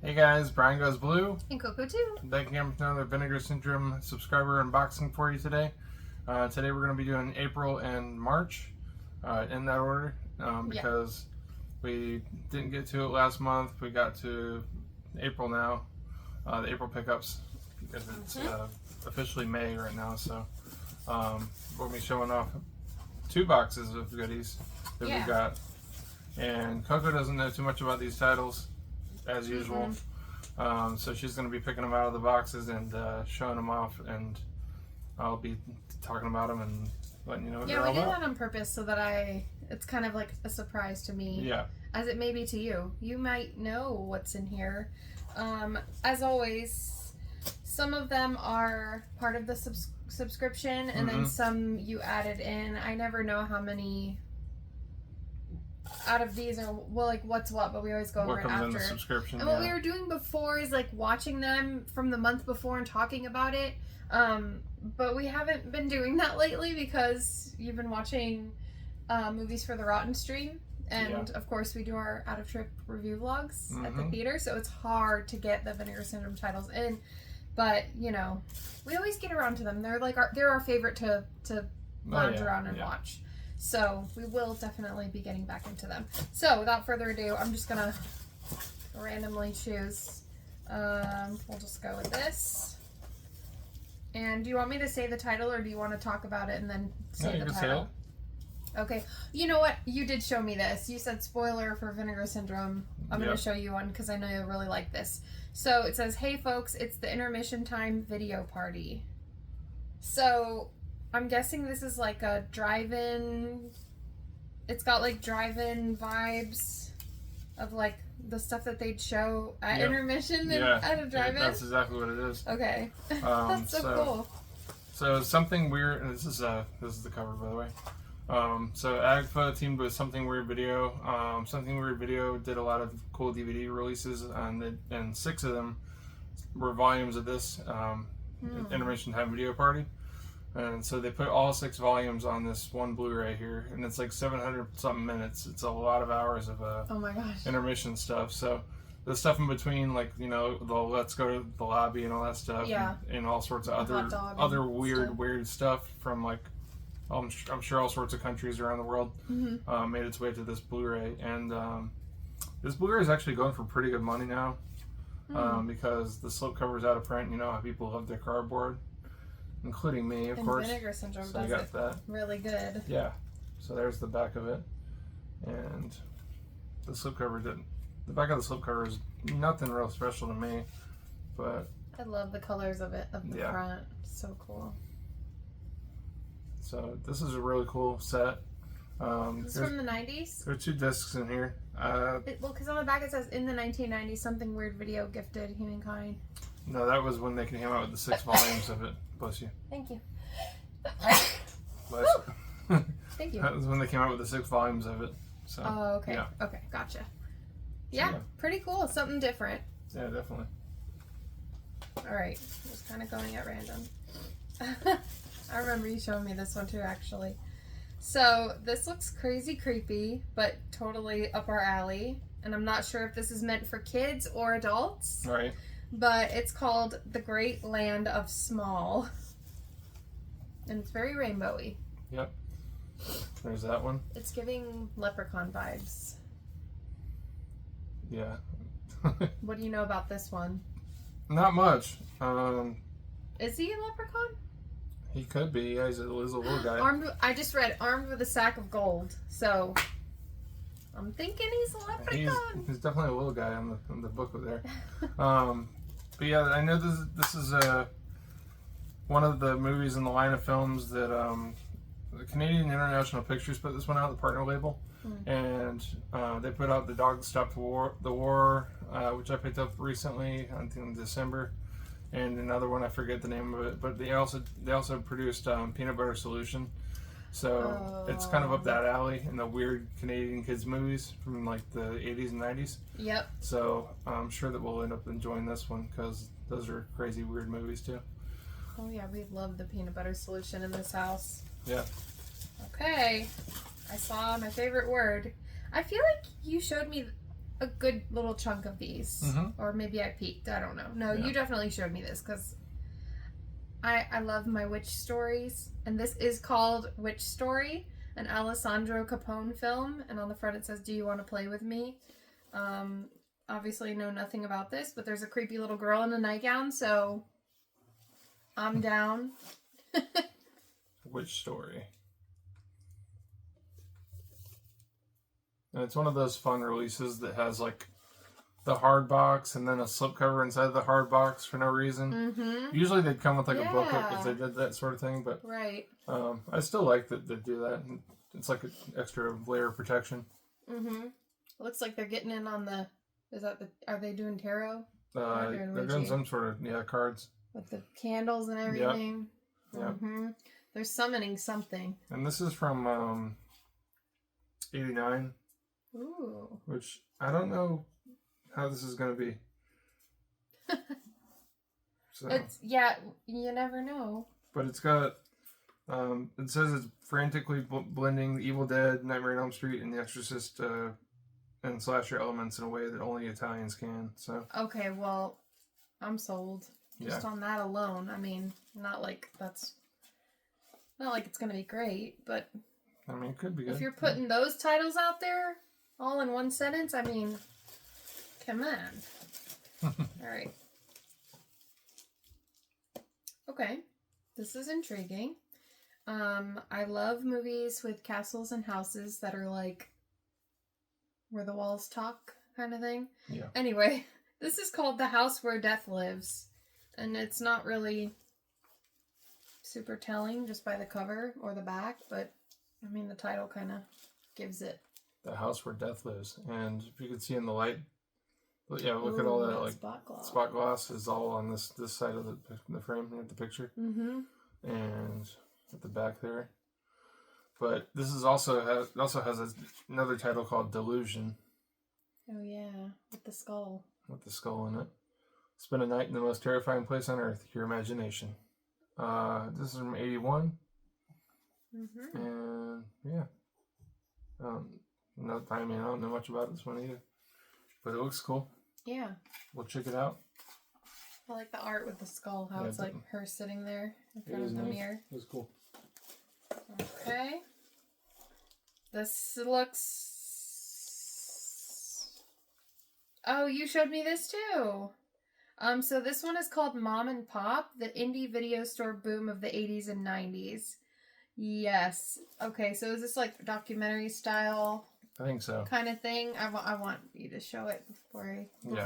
Hey guys, Brian Goes Blue. And Coco too. Thank you for another Vinegar Syndrome subscriber unboxing for you today. Today we're going to be doing April and March in that order because we didn't get to it last month. We got to April now, the April pickups, because it's officially May right now. So we'll be showing off 2 boxes of goodies that we got. And Coco doesn't know too much about these titles, as usual. So she's going to be picking them out of the boxes and showing them off, and I'll be talking about them and letting you know what they're all about. Yeah, we did that on purpose so that it's kind of like a surprise to me. Yeah. As it may be to you. You might know what's in here. As always, some of them are part of the subscription, and then some you added in. I never know how many out of these are what's what, but we always go over it after. In the subscription, and what we were doing before is like watching them from the month before and talking about it. But we haven't been doing that lately because you've been watching movies for the Rotten stream, and of course we do our out of trip review vlogs at the theater, so it's hard to get the Vinegar Syndrome titles in. But you know, we always get around to them. They're like they're our favorite to lounge around and watch. So we will definitely be getting back into them. So without further ado, I'm just gonna randomly choose. We'll just go with this. And do you want me to say the title, or do you want to talk about it and then say the title? Okay. You know what? You did show me this. You said spoiler for Vinegar Syndrome. I'm going to show you one because I know you'll really like this. So it says, "Hey folks, it's the intermission time video party." So I'm guessing this is like a drive-in. It's got like drive-in vibes of like the stuff that they'd show at intermission and at a drive-in. That's exactly what it is. Okay, that's so cool. So Something Weird. And this is the cover, by the way. So Agfa teamed with Something Weird Video. Something Weird Video did a lot of cool DVD releases, and 6 of them were volumes of this intermission time video party. And so they put all 6 volumes on this one Blu-ray here, and it's like 700 something minutes. It's a lot of hours of oh my gosh, intermission stuff. So the stuff in between, like, you know, the let's go to the lobby and all that stuff, and all sorts of other weird stuff from like I'm sure all sorts of countries around the world made its way to this Blu-ray. And this Blu-ray is actually going for pretty good money now because the slipcover is out of print. You know how people love their cardboard. Including me, of course. Vinegar Syndrome so does that really good. Yeah. So there's the back of it, and the slipcover didn't. The back of the slipcover is nothing real special to me, but I love the colors of it the front. So cool. So this is a really cool set. This is from the 90s. There are 2 discs in here. Well, because on the back it says in the 1990s, Something Weird Video gifted humankind. No, that was when they came out with the 6 volumes of it. Bless you. Thank you. Bless you. Thank you. That was when they came out with the 6 volumes of it. So. Oh, okay. Yeah. Okay, gotcha. Yeah, pretty cool. Something different. Yeah, definitely. All right, just kind of going at random. I remember you showing me this one too, actually. So this looks crazy creepy, but totally up our alley. And I'm not sure if this is meant for kids or adults. Right. But it's called The Great Land of Small. And it's very rainbowy. Yep. There's that one. It's giving leprechaun vibes. Yeah. What do you know about this one? Not much. Is he a leprechaun? He could be. Yeah, he's a little guy. I just read armed with a sack of gold. So I'm thinking he's a leprechaun. He's definitely a little guy on the booklet there. But yeah, I know this is one of the movies in the line of films that the Canadian International Pictures put this one out, the partner label, and they put out The Dog That Stopped the War, which I picked up recently, I think in December, and another one, I forget the name of it, but they also produced Peanut Butter Solution. So it's kind of up that alley in the weird Canadian kids movies from like the 80s and 90s. Yep. So I'm sure that we'll end up enjoying this one because those are crazy weird movies too. Oh yeah, we love the Peanut Butter Solution in this house. Yeah. Okay. I saw my favorite word. I feel like you showed me a good little chunk of these. Or maybe I peeked. I don't know. No, you definitely showed me this because I love my witch stories. And this is called Witch Story, an Alessandro Capone film. And on the front it says, "Do you want to play with me?" Obviously know nothing about this, but there's a creepy little girl in a nightgown, so I'm down. Witch Story. And it's one of those fun releases that has like the hard box and then a slipcover inside the hard box for no reason. Usually they'd come with like a booklet if they did that sort of thing, but I still like that they do that. It's like an extra layer of protection. Looks like they're getting in on the. Are they doing tarot? They're doing some sort of cards with the candles and everything. Yep. They're summoning something. And this is from 89. Ooh. Which I don't know how this is going to be. So, you never know. But it's got, it says it's frantically blending Evil Dead, Nightmare on Elm Street, and The Exorcist and slasher elements in a way that only Italians can. So okay, well, I'm sold. Just on that alone. I mean, not like it's going to be great, but I mean, it could be good. If you're putting those titles out there all in one sentence, I mean, come on. All right. Okay. This is intriguing. I love movies with castles and houses that are like where the walls talk kind of thing. Yeah. Anyway, this is called The House Where Death Lives. And it's not really super telling just by the cover or the back, but I mean the title kind of gives it. The House Where Death Lives. And if you can see in the light, look at all that like spot gloss is all on this side of the frame here, the picture. And at the back there. But this is also has another title called Delusion. Oh yeah, with the skull. With the skull in it. Spend a night in the most terrifying place on earth, your imagination. This is from 81. And yeah. I don't know much about this one either. But it looks cool. Yeah. We'll check it out. I like the art with the skull, how it's like her sitting there in front of the mirror. It was cool. Okay. This looks... Oh, you showed me this too. So this one is called Mom and Pop, the indie video store boom of the 80s and 90s. Yes. Okay, so is this like documentary style? I think so. Kind of thing? I want you to show it before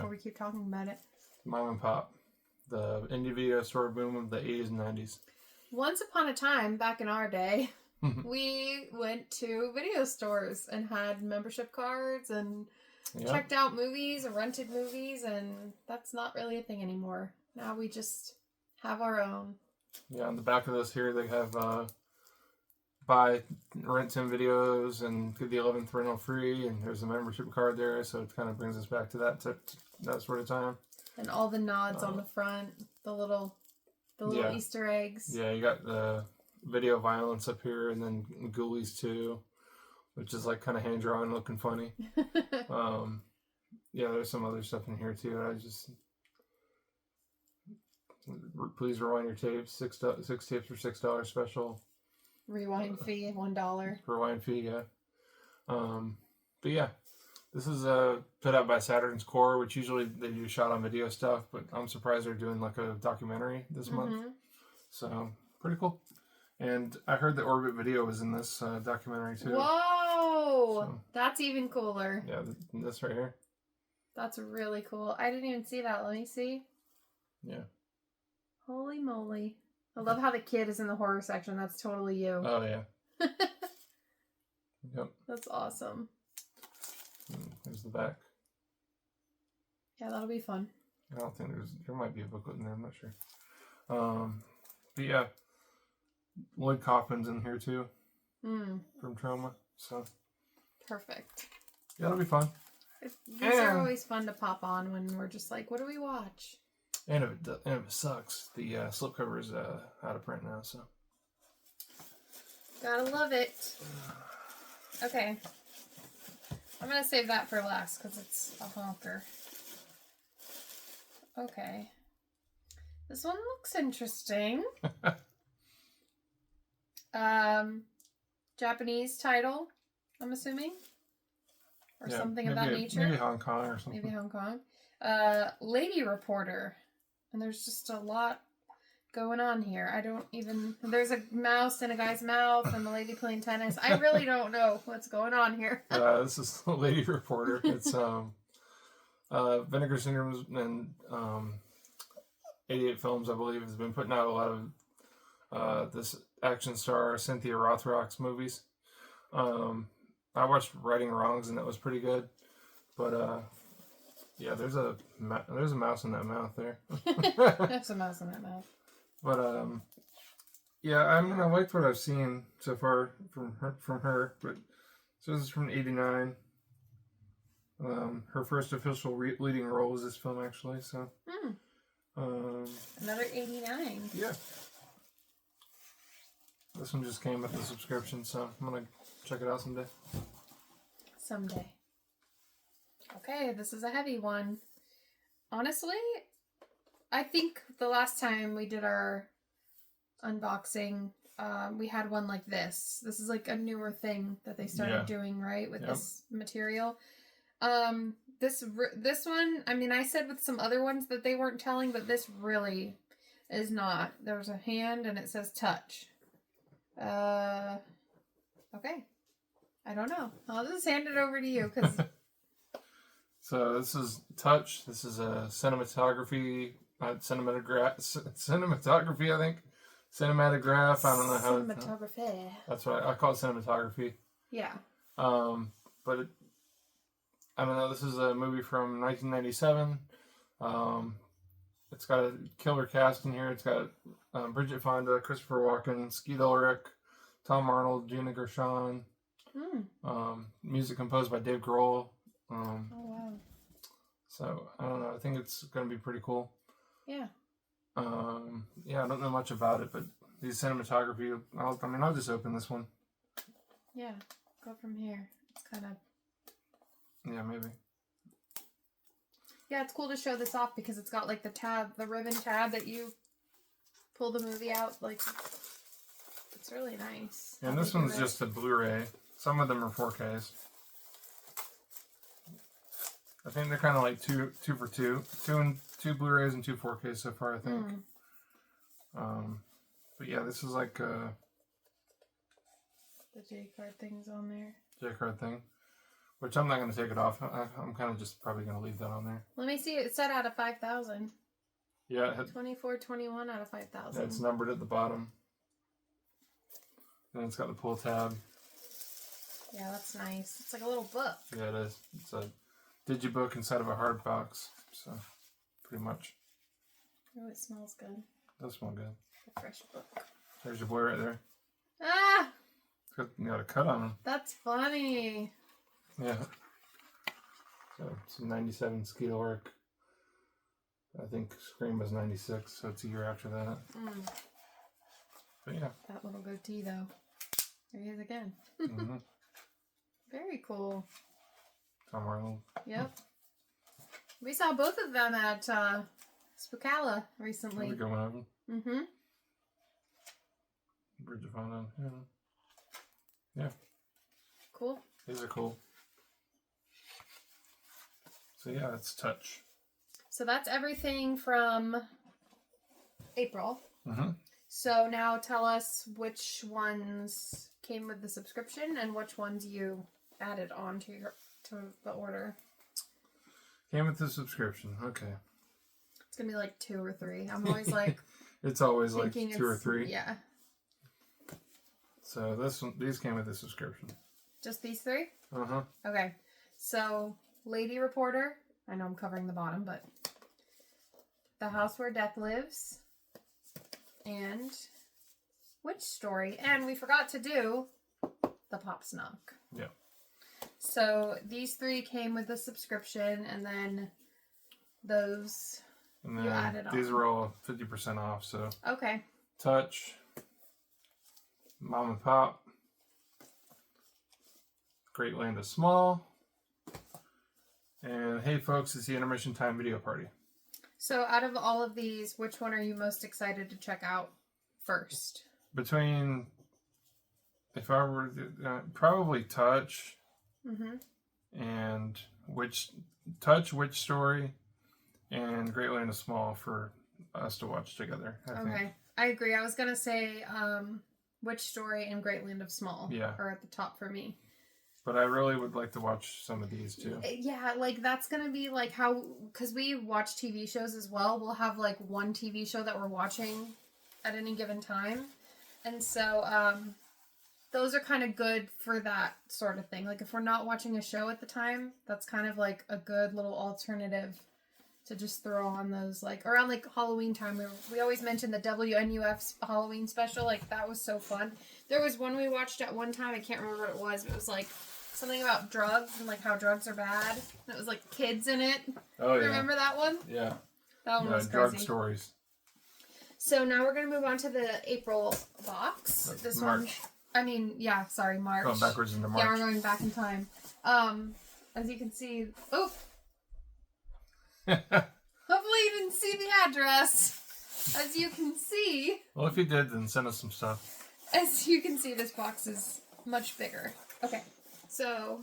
we keep talking about it. Mom and Pop, the indie video store boom of the 80s and 90s. Once upon a time, back in our day, we went to video stores and had membership cards and checked out movies or rented movies, and that's not really a thing anymore. Now we just have our own. Yeah, on the back of this here, they have rent 10 videos and get the 11th rental free, and there's a membership card there, so it kind of brings us back to that sort of time. And all the nods on the front, the little Easter eggs. Yeah, you got the video violence up here, and then Ghoulies 2, which is like kind of hand drawn, looking funny. There's some other stuff in here too. Please rewind your tapes. 6 tapes for $6 special. Rewind fee $1. Rewind fee, yeah. But yeah, this is put out by Saturn's Core, which usually they do shot on video stuff, but I'm surprised they're doing like a documentary this month. So pretty cool. And I heard that Orbit Video was in this documentary too. Whoa! So, that's even cooler. Yeah, this right here. That's really cool. I didn't even see that. Let me see. Yeah. Holy moly. I love how the kid is in the horror section. That's totally you. Oh, yeah. Yep. That's awesome. There's the back. Yeah, that'll be fun. I don't think there might be a booklet in there. I'm not sure. But yeah, Lloyd Kaufman's in here too. From Trauma. So. Perfect. Yeah, it'll be fun. These are always fun to pop on when we're just like, what do we watch? And if it sucks, the slipcover is out of print now, so. Gotta love it. Okay. I'm going to save that for last because it's a honker. Okay. This one looks interesting. Japanese title, I'm assuming. Or something of that nature. Maybe Hong Kong or something. Maybe Hong Kong. Lady Reporter. And there's just a lot going on here. I don't even... There's a mouse in a guy's mouth and the lady playing tennis. I really don't know what's going on here. This is the Lady Reporter. It's Vinegar Syndrome and 88 Films, I believe, has been putting out a lot of this action star Cynthia Rothrock's movies. I watched Righting Wrongs and that was pretty good. But yeah, there's a mouse in that mouth there. There's a mouse in that mouth. But yeah, I mean, I liked what I've seen so far from her. But so this is from '89. Her first official leading role was this film, actually. So another '89. Yeah. This one just came with the subscription, so I'm gonna check it out someday. Someday. Okay, this is a heavy one. Honestly, I think the last time we did our unboxing, we had one like this. This is like a newer thing that they started doing, right, with this material. This one, I mean, I said with some other ones that they weren't telling, but this really is not. There's a hand and it says touch. Okay. I don't know. I'll just hand it over to you because. So this is Touch. This is a cinematography, cinematography, I think. Cinematograph. I don't know how. Cinematography. That's right. I call it cinematography. Yeah. But I don't know. This is a movie from 1997. It's got a killer cast in here. It's got Bridget Fonda, Christopher Walken, Skeet Ulrich, Tom Arnold, Gina Gershon. Music composed by Dave Grohl. Oh wow! So I don't know. I think it's going to be pretty cool. Yeah. Yeah, I don't know much about it, but these cinematography. I'll just open this one. Yeah, go from here. It's kind of. Yeah, maybe. Yeah, it's cool to show this off because it's got like the ribbon tab that you pull the movie out. Like, it's really nice. And this one's just a Blu-ray. Some of them are 4Ks. I think they're kind of like two for two. Two Blu-rays and two 4Ks so far, I think. But yeah, this is like the J-card thing's on there. J-card thing. Which I'm not going to take it off. I'm kind of just probably going to leave that on there. Let me see. It said out of 5,000. Yeah. 2421 out of 5,000. Yeah, it's numbered at the bottom. And it's got the pull tab. Yeah, that's nice. It's like a little book. Yeah, it is. It's a digibook inside of a hard box. So, pretty much. Oh, it smells good. It does smell good. A fresh book. There's your boy right there. Ah! You got a cut on him. That's funny. Yeah. So, it's a 97 Skeet Ulrich. I think Scream was 96, so it's a year after that. But yeah. That little goatee, though. There he is again. Mm-hmm. Very cool. Tom Arnold. Yep. We saw both of them at Spookala recently. We're going over. Mm-hmm. Bridget Fonda. Yeah. Cool. These are cool. So yeah, it's Touch. So that's everything from April. Mm-hmm. So now tell us which ones came with the subscription and which ones you added on to the order. Came with the subscription. Okay. It's gonna be like 2 or 3. I'm always like. It's always like 2 or 3. Yeah. So these came with the subscription. Just these 3? Uh-huh. Okay. So Lady Reporter. I know I'm covering the bottom, but The House Where Death Lives. And Witch Story. And we forgot to do The Pop Snunk. Yeah. So these 3 came with the subscription, and then those and then you added on. These were all 50% off, so. Okay. Touch. Mom and Pop. Great Land of Small. And hey folks, it's the Intermission Time Video Party. So out of all of these, which one are you most excited to check out first? Between, if I were probably Touch and Witch Story and Great Land of Small for us to watch together. I think. I agree. I was going to say Witch Story and Great Land of Small are at the top for me. But I really would like to watch some of these too. Yeah, like that's going to be like how, because we watch TV shows as well. We'll have like one TV show that we're watching at any given time. And so those are kind of good for that sort of thing. Like if we're not watching a show at the time, that's kind of like a good little alternative to just throw on those, like around like Halloween time. We always mention the WNUF Halloween special. Like that was so fun. There was one we watched at one time. I can't remember what it was, but it was like something about drugs and like how drugs are bad. And it was like kids in it. Oh yeah. Remember that one? Yeah. That one was drug crazy. stories. So now we're gonna move on to the April box. This March. March. Going backwards into March. Yeah, we're going back in time. As you can see, hopefully you didn't see the address. As you can see. Well, if you did, then send us some stuff. As you can see, this box is much bigger. Okay, so,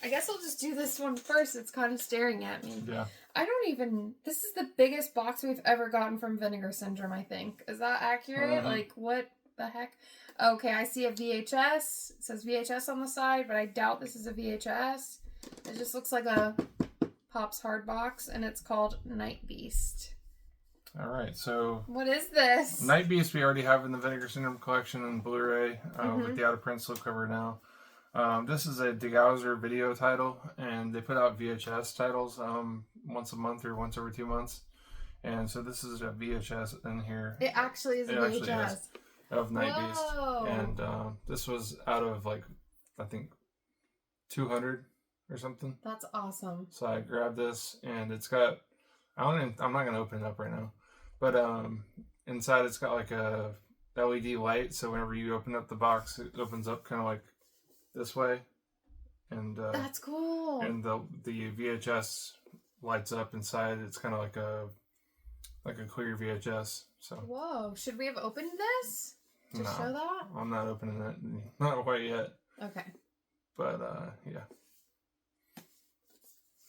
I guess I'll just do this one first. It's kind of staring at me. Yeah. This is the biggest box we've ever gotten from Vinegar Syndrome, I think. Is that accurate? Like, what the heck? Okay, I see a VHS. It says VHS on the side, but I doubt this is a VHS. It just looks like a Pops hard box, and it's called Night Beast. All right, so what is this? Night Beast we already have in the Vinegar Syndrome collection in Blu-ray with the out of print slipcover now. This is a DeGauser video title, and they put out VHS titles once a month or once every 2 months. And so this is a VHS in here. It actually is a VHS. Of Night Beast. And this was out of like, I think, 200 or something. That's awesome. So I grabbed this, and it's got, I'm not going to open it up right now, but inside it's got like a LED light, so whenever you open up the box, it opens up kind of like this way, and that's cool. And the VHS lights up inside. It's kind of like a clear VHS. So whoa, should we have opened this to show that? I'm not opening it, not quite yet. Okay, but yeah,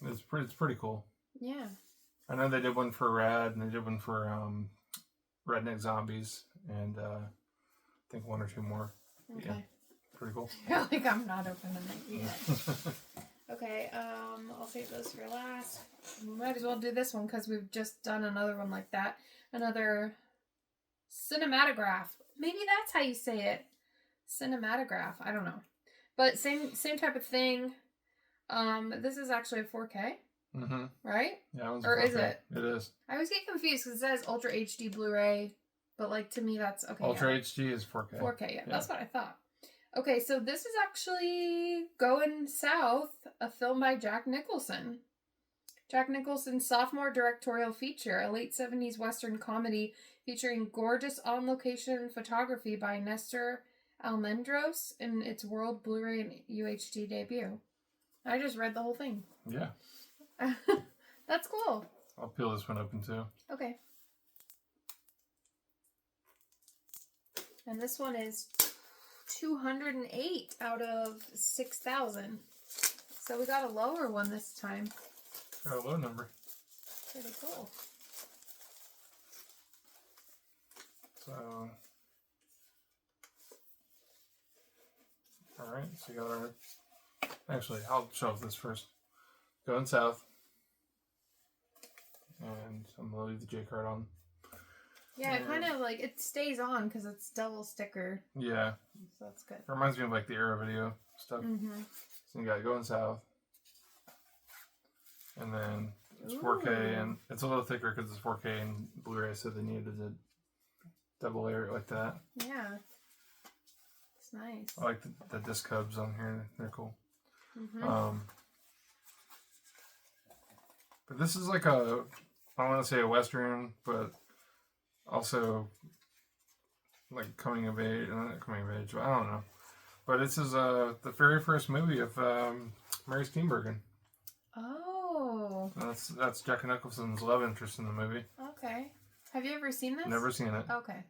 it's pretty cool. Yeah, I know they did one for Rad, and they did one for Redneck Zombies, and I think one or two more. Okay. Yeah, pretty cool. You're like, I'm not opening it yet. Okay, I'll save those for last. We might as well do this one because we've just done another one like that. Another cinematograph. Maybe that's how you say it. Cinematograph. I don't know. But same type of thing. This is actually a 4K. Mm-hmm. Right? Yeah, or is it? It is. I always get confused because it says Ultra HD Blu-ray, but like to me that's okay. Ultra HD is 4K. 4K, yeah, that's what I thought. Okay, so this is actually Going South, a film by Jack Nicholson. Jack Nicholson's sophomore directorial feature, a late 70s Western comedy featuring gorgeous on-location photography by Nestor Almendros in its world Blu-ray and UHD debut. I just read the whole thing. Yeah. That's cool. I'll peel this one open too. Okay. And this one is 208 out of 6,000. So we got a lower one this time. Got a low number. Pretty cool. So, alright, so you got our, actually, I'll show off this first. Going South. And I'm going to leave the J card on. Yeah, it kind of like, it stays on because it's double sticker. Yeah. So that's good. It reminds me of like the Arrow video stuff. Mm-hmm. So you got Going South. And then it's 4K, and it's a little thicker because it's 4K and Blu-ray, so they needed to double layer it like that. Yeah. It's nice. I like the disc hubs on here. They're cool. Mm-hmm. But this is like a, I don't want to say a Western, but also like coming of age, not coming of age, but I don't know. But this is the very first movie of Mary Steenburgen. Oh. That's Jack Nicholson's love interest in the movie. Okay. Have you ever seen this? Never seen it. Okay.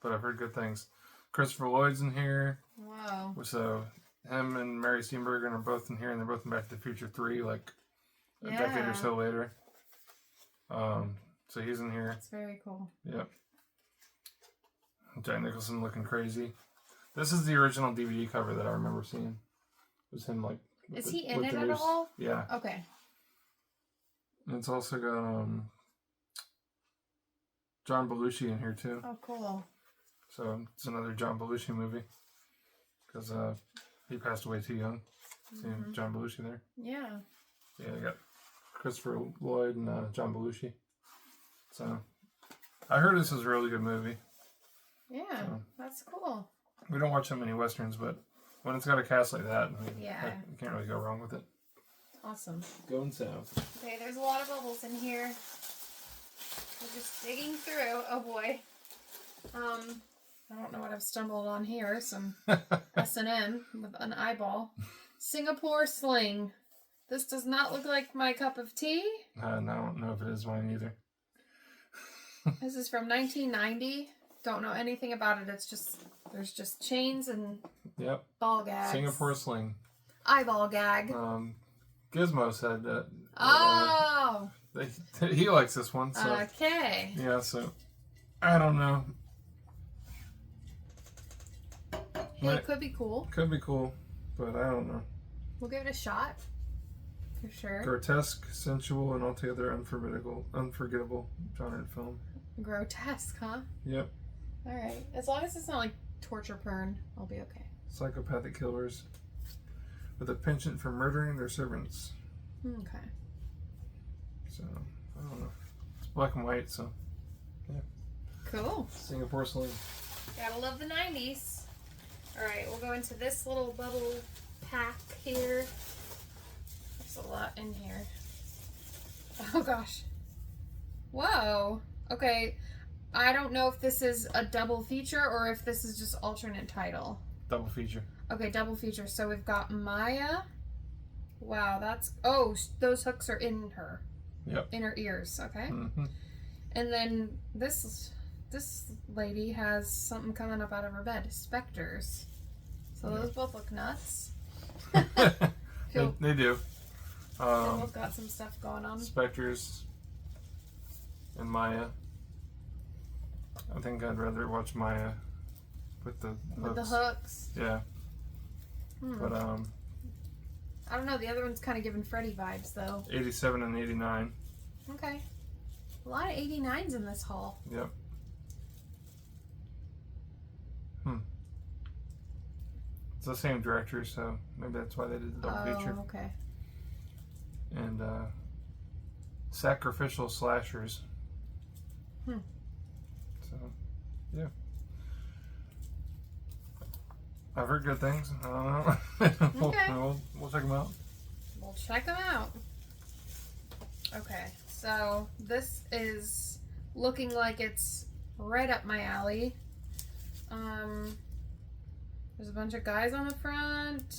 But I've heard good things. Christopher Lloyd's in here. Wow. So him and Mary Steenburgen are both in here, and they're both in Back to the Future 3, like a decade or so later. So he's in here. That's very cool. Yep. Jack Nicholson looking crazy. This is the original DVD cover that I remember seeing. It was him like. Is he in it at all? Yeah. Okay. And it's also got John Belushi in here too. Oh, cool. So it's another John Belushi movie because he passed away too young. See John Belushi there. Yeah. Yeah, I got Christopher Lloyd and John Belushi. So I heard this is a really good movie. Yeah, so, that's cool. We don't watch that many westerns, but when it's got a cast like that, you can't really go wrong with it. Awesome. Going south. Okay, there's a lot of bubbles in here. We're just digging through. Oh boy. I don't know what I've stumbled on here. Some S&M with an eyeball. Singapore Sling. This does not look like my cup of tea. I don't know if it is mine either. This is from 1990. Don't know anything about it. It's just, there's just chains and ball gags. Singapore Sling. Eyeball gag. Gizmo said that. Oh! He likes this one. So, okay. Yeah, so I don't know. Hey, it could be cool. Could be cool, but I don't know. We'll give it a shot. For sure. Grotesque, sensual, and altogether unforgettable genre film. Grotesque, huh? Yep. Alright. As long as it's not like torture porn, I'll be okay. Psychopathic killers with a penchant for murdering their servants. Okay. So, I don't know. It's black and white, so yeah. Cool. Singapore Sling. Gotta love the 90s. Alright, we'll go into this little bubble pack here. There's a lot in here. Oh gosh. Whoa. Okay. I don't know if this is a double feature or if this is just alternate title. Double feature. Okay, double feature. So we've got Maya. Wow, that's... Oh, those hooks are in her. Yep. In her ears, okay? Mm-hmm. And then this lady has something coming up out of her bed. Specters. So those both look nuts. They do. They both got some stuff going on. Specters and Maya. I think I'd rather watch Maya with the hooks. With the hooks. Yeah. But I don't know. The other one's kind of giving Freddy vibes, though. 87 and 89. Okay. A lot of 89s in this haul. Yep. It's the same director, so maybe that's why they did the double feature. Oh, okay. And sacrificial slashers. So, yeah. I've heard good things. I don't know. Okay. We'll check them out. We'll check them out. Okay, so this is looking like it's right up my alley. There's a bunch of guys on the front.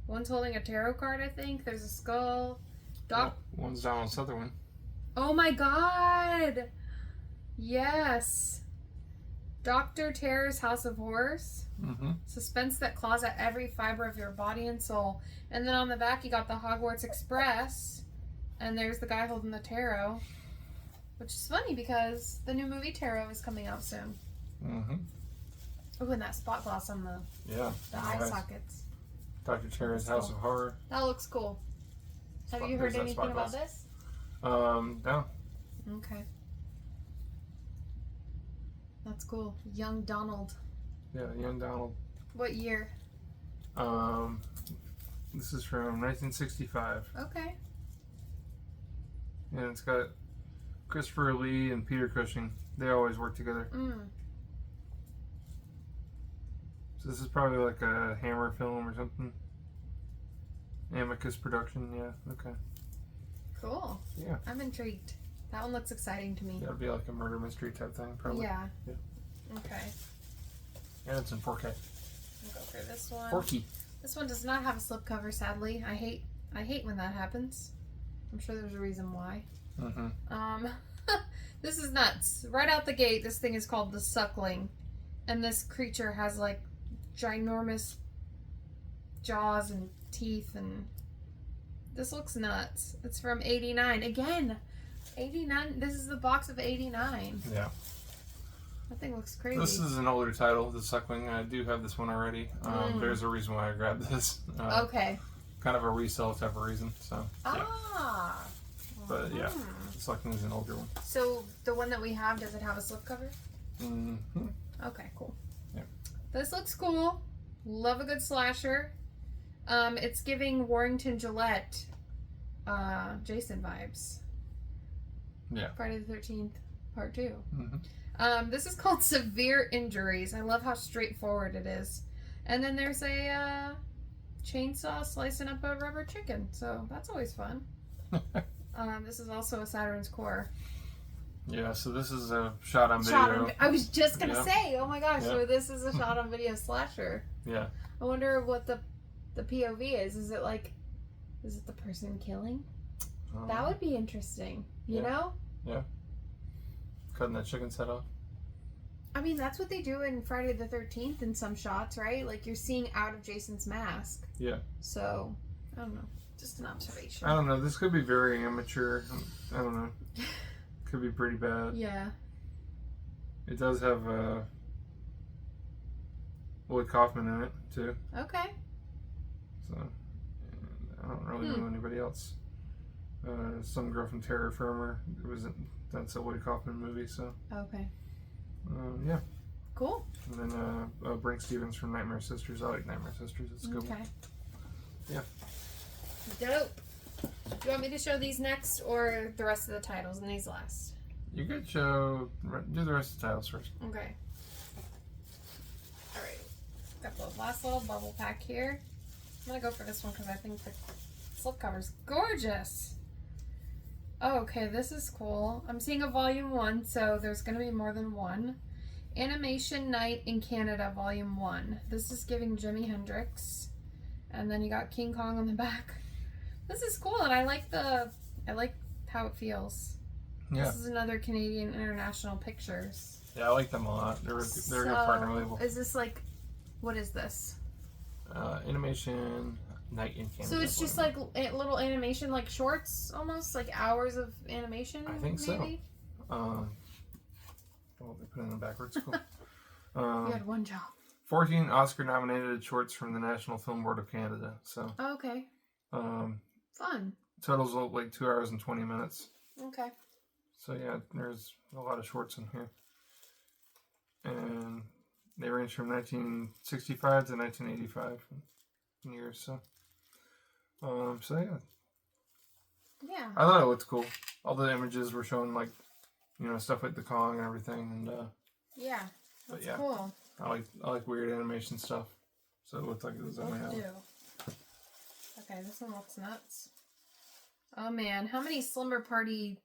One's holding a tarot card, I think. There's a skull. One's Donald Sutherland. Oh my god! Yes. Dr. Terror's House of Horrors. Mm-hmm. Suspense that claws at every fiber of your body and soul. And then on the back, you got the Hogwarts Express. And there's the guy holding the tarot. Which is funny because the new movie Tarot is coming out soon. Mm-hmm. Oh, and that spot gloss on the eye sockets. Dr. Terror's House of Horror. That looks cool. Have you heard anything about this? No. Okay. That's cool. Young Donald. Yeah, Young Donald. What year? This is from 1965. Okay. And it's got Christopher Lee and Peter Cushing. They always work together. So this is probably like a Hammer film or something. Amicus production, yeah, okay. Cool. Yeah. I'm intrigued. That one looks exciting to me. That'd be like a murder mystery type thing, probably. Yeah. Yeah. Okay. And it's in 4K. We'll go for this one. Porky. This one does not have a slipcover, sadly. I hate when that happens. I'm sure there's a reason why. Mm-hmm. This is nuts. Right out the gate, this thing is called the Suckling. And this creature has, like, ginormous jaws and teeth, and this looks nuts. It's from 89. Again, 89. This is the box of 89. Yeah. That thing looks crazy. This is an older title, The Suckling. I do have this one already. There's a reason why I grabbed this. Okay. Kind of a resell type of reason. So. Yeah. Ah. But yeah, The Suckling is an older one. So the one that we have, does it have a slipcover? Mm-hmm. Okay, cool. Yeah. This looks cool. Love a good slasher. It's giving Warrington Gillette, Jason vibes. Yeah. Friday the 13th, part 2. Mm-hmm. This is called Severe Injuries. I love how straightforward it is. And then there's a chainsaw slicing up a rubber chicken, so that's always fun. This is also a Saturn's Core. Yeah, so this is a shot on video. I was just gonna Yep. say, oh my gosh, Yep. so this is a shot on video slasher. Yeah. I wonder what the POV is. Is it the person killing? That would be interesting. You know? Yeah. Cutting that chicken's head off. I mean, that's what they do in Friday the 13th in some shots, right? Like, you're seeing out of Jason's mask. Yeah. So, I don't know. Just an observation. I don't know. This could be very amateur. I don't know. Could be pretty bad. Yeah. It does have Lloyd Kaufman in it, too. Okay. So, I don't really know anybody else. Some girl from Terror Firmer. That's a Lloyd Kaufman movie, so. Okay. Yeah. Cool. And then Brink Stevens from Nightmare Sisters. I like Nightmare Sisters. It's good. Okay. Yeah. Dope. Do you want me to show these next or the rest of the titles and these last? You could do the rest of the titles first. Okay. Alright. Got the last little bubble pack here. I'm gonna go for this one because I think the slipcover's gorgeous. Oh, okay, this is cool. I'm seeing a volume 1, so there's gonna be more than one. Animation Night in Canada, volume 1. This is giving Jimi Hendrix. And then you got King Kong on the back. This is cool, and I like how it feels. Yeah. This is another Canadian International Pictures. Yeah, I like them a lot. They're a good partner label. Is this like, what is this? Animation Night in Canada. So it's just like little animation, like shorts, almost like hours of animation. I think maybe? so. Well, they put it in backwards. Cool. You had one job. 14 Oscar-nominated shorts from the National Film Board of Canada. So. Oh, okay. Fun. Totals of like 2 hours and 20 minutes. Okay. So yeah, there's a lot of shorts in here, and they range from 1965 to 1985 years. So, so yeah. Yeah. I thought it looked cool. All the images were showing like, stuff like the Kong and everything, and yeah, that's yeah. cool. I like weird animation stuff, so it looked like it was on my house. Okay, this one looks nuts. Oh man, how many slumber party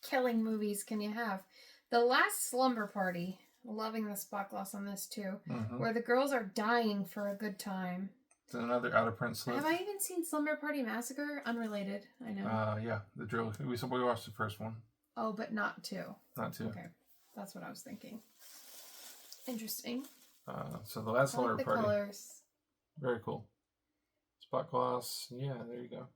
killing movies can you have? The last Slumber Party, loving the spot gloss on this too, where the girls are dying for a good time. It's another out of print slip. Have I even seen Slumber Party Massacre? Unrelated, I know. Yeah, the drill. We watched the first one. Oh, but not 2. Not 2. Okay, that's what I was thinking. Interesting. So the last Slumber Party. Colors. Very cool. Spot gloss. Yeah, there you go.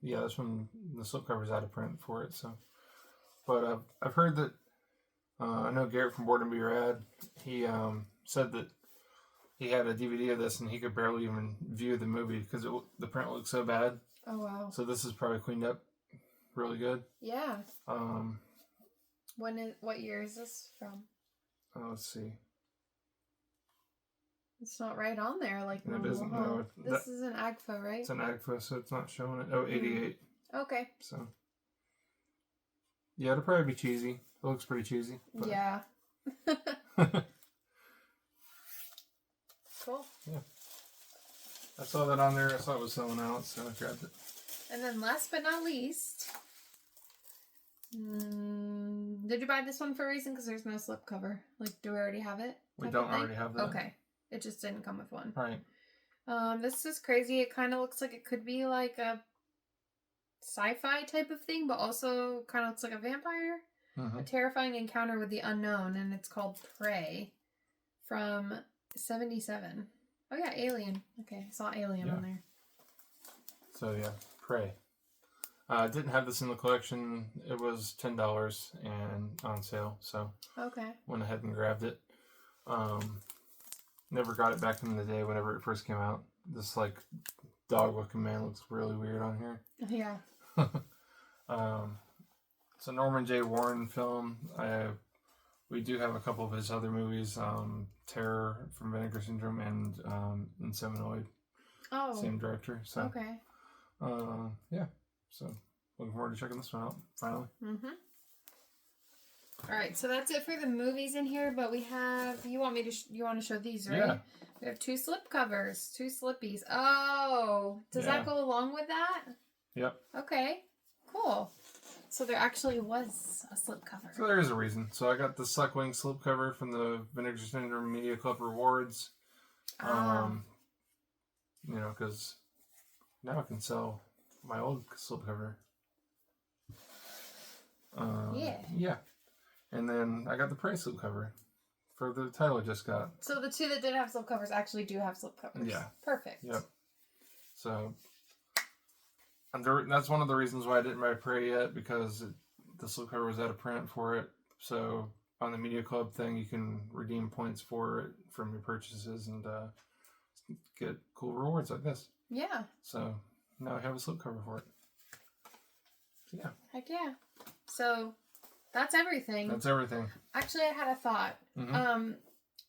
Yeah, this one, the slipcover's out of print for it. So, but I've heard that. I know Garrett from Boredom Be Rad. He said that he had a DVD of this and he could barely even view the movie because the print looked so bad. Oh wow! So this is probably cleaned up really good. Yeah. What year is this from? Let's see. It's not right on there like No, it normal. isn't. No, this is an AGFA, right? It's an AGFA, so it's not showing it. Oh, 88. Okay. So, yeah, it'll probably be cheesy. It looks pretty cheesy. But... Yeah. Cool. Yeah. I saw that on there. I saw it was selling out, so I grabbed it. And then last but not least, Did you buy this one for a reason? Because there's no slipcover. Like, do we already have it? We don't already have that. Okay. It just didn't come with one. Right. This is crazy. It kind of looks like it could be like a sci-fi type of thing, but also kind of looks like a vampire. A terrifying encounter with the unknown, and it's called Prey from 1977. Oh yeah, Alien. Okay, I saw Alien on there. So yeah, Prey. Didn't have this in the collection. It was $10 and on sale, so went ahead and grabbed it. Never got it back in the day whenever it first came out. This like dog-looking man looks really weird on here. Yeah. It's a Norman J. Warren film. We do have a couple of his other movies, Terror from Vinegar Syndrome and Inseminoid. Oh. Same director. So yeah. So looking forward to checking this one out finally. All right, so that's it for the movies in here. But we have. You want to show these, right? Yeah. We have 2 slip covers, 2 slippies. Oh, does that go along with that? Yep. Okay. Cool. So there actually was a slipcover. So there is a reason. So I got the Suckwing slipcover from the Vinegar Syndrome Media Club Rewards. You know, because now I can sell my old slipcover. Yeah. And then I got the Prey slipcover for the title I just got. So the 2 that did have slipcovers actually do have slipcovers. Yeah. Perfect. Yep. So that's one of the reasons why I didn't buy Prey yet, because the slipcover was out of print for it. So on the Media Club thing, you can redeem points for it from your purchases and get cool rewards like this. Yeah. So now I have a slipcover for it. So yeah. Heck yeah. So that's everything. That's everything. Actually, I had a thought.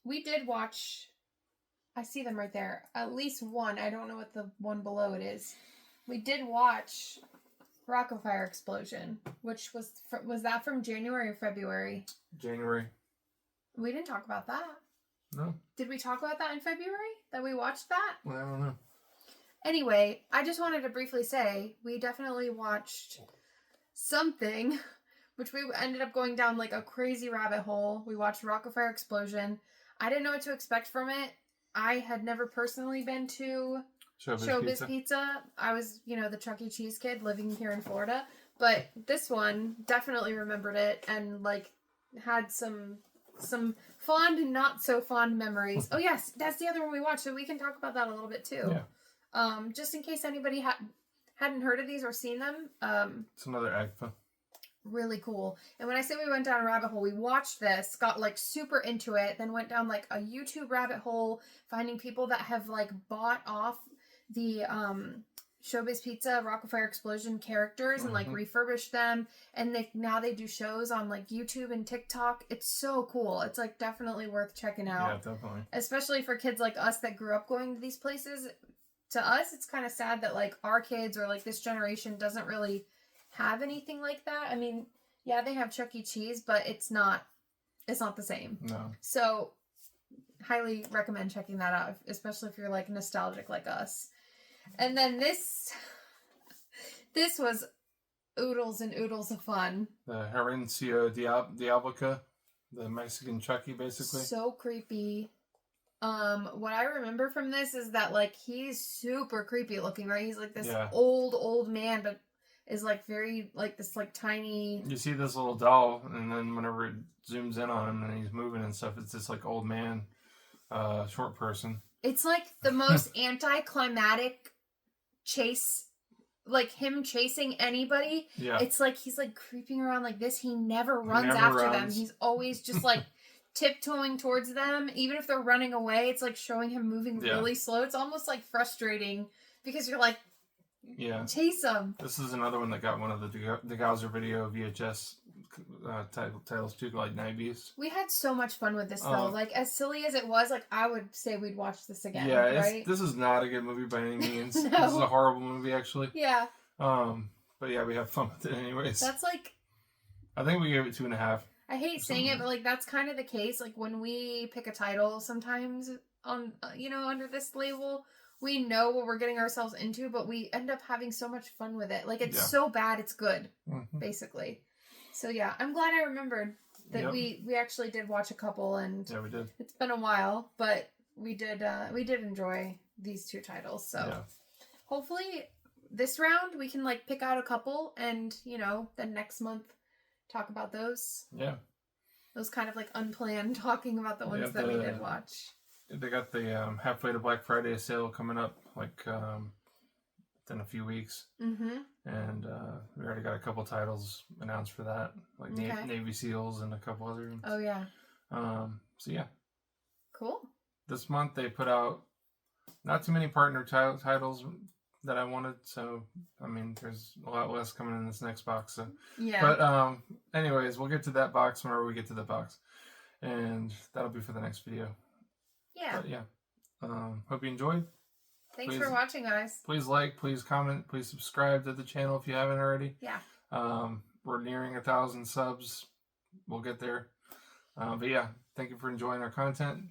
We did watch. I see them right there. At least one. I don't know what the one below it is. We did watch Rocket Fire Explosion, which was that from January or February? January. We didn't talk about that. No. Did we talk about that in February? That we watched that? Well, I don't know. Anyway, I just wanted to briefly say we definitely watched something, which we ended up going down like a crazy rabbit hole. We watched Rocket Fire Explosion. I didn't know what to expect from it. I had never personally been to Showbiz Pizza. I was, the Chuck E. Cheese kid living here in Florida. But this one definitely remembered it and like had some fond and not so fond memories. Oh yes, that's the other one we watched, so we can talk about that a little bit too. Yeah. Just in case anybody hadn't heard of these or seen them. It's another AGFA. Really cool. And when I say we went down a rabbit hole, we watched this, got like super into it, then went down like a YouTube rabbit hole, finding people that have like bought off the Showbiz Pizza Rocket Fire Explosion characters and like refurbished them, and now they do shows on like YouTube and TikTok. It's so cool. It's like definitely worth checking out. Yeah, definitely. Especially for kids like us that grew up going to these places. To us, it's kind of sad that like our kids or like this generation doesn't really have anything like that. I mean, yeah, they have Chuck E. Cheese, but it's not the same. No. So highly recommend checking that out, especially if you're like nostalgic like us. And then this was oodles and oodles of fun. The Herencia Diabolica, the Mexican Chucky, basically. So creepy. What I remember from this is that like he's super creepy looking, right? He's like this old man, but is like very like this like tiny. You see this little doll, and then whenever it zooms in on him and he's moving and stuff, it's this like old man, short person. It's like the most anticlimactic chase, like him chasing anybody. Yeah. It's like he's like creeping around like this. He never runs after them. He's always just like tiptoeing towards them. Even if they're running away, it's like showing him moving really slow. It's almost like frustrating because you're like, chase him. This is another one that got one of the Gauzer video VHS titles too, like 90s. We had so much fun with this though. Like as silly as it was, like I would say we'd watch this again. Yeah, right? This is not a good movie by any means. No. This is a horrible movie actually. Yeah. But yeah, we have fun with it anyways. That's like, I think we gave it 2.5. I hate saying it, but like that's kind of the case. Like when we pick a title sometimes on under this label, we know what we're getting ourselves into, but we end up having so much fun with it. Like it's so bad it's good, basically. So yeah, I'm glad I remembered that Yep. we actually did watch a couple, and Yeah, we did. it's been a while, but we did enjoy these two titles. So Yeah. hopefully this round we can like pick out a couple, and then next month talk about those. Yeah. Those kind of like unplanned talking about the ones that we did watch. They got the halfway to Black Friday sale coming up like in a few weeks. Mm-hmm. And we already got a couple titles announced for that, like Navy SEALs and a couple other ones. Oh yeah. So yeah. Cool. This month they put out not too many partner titles that I wanted, so I mean there's a lot less coming in this next box. So yeah. But anyways, we'll get to that box whenever we get to the box, and that'll be for the next video. Yeah. But yeah. Hope you enjoyed. Thanks for watching, guys. Please like, please comment, please subscribe to the channel if you haven't already. Yeah. We're nearing 1,000 subs. We'll get there. But yeah, thank you for enjoying our content.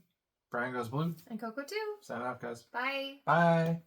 Brian Goes Blue. And Coco too. Sign off, guys. Bye. Bye.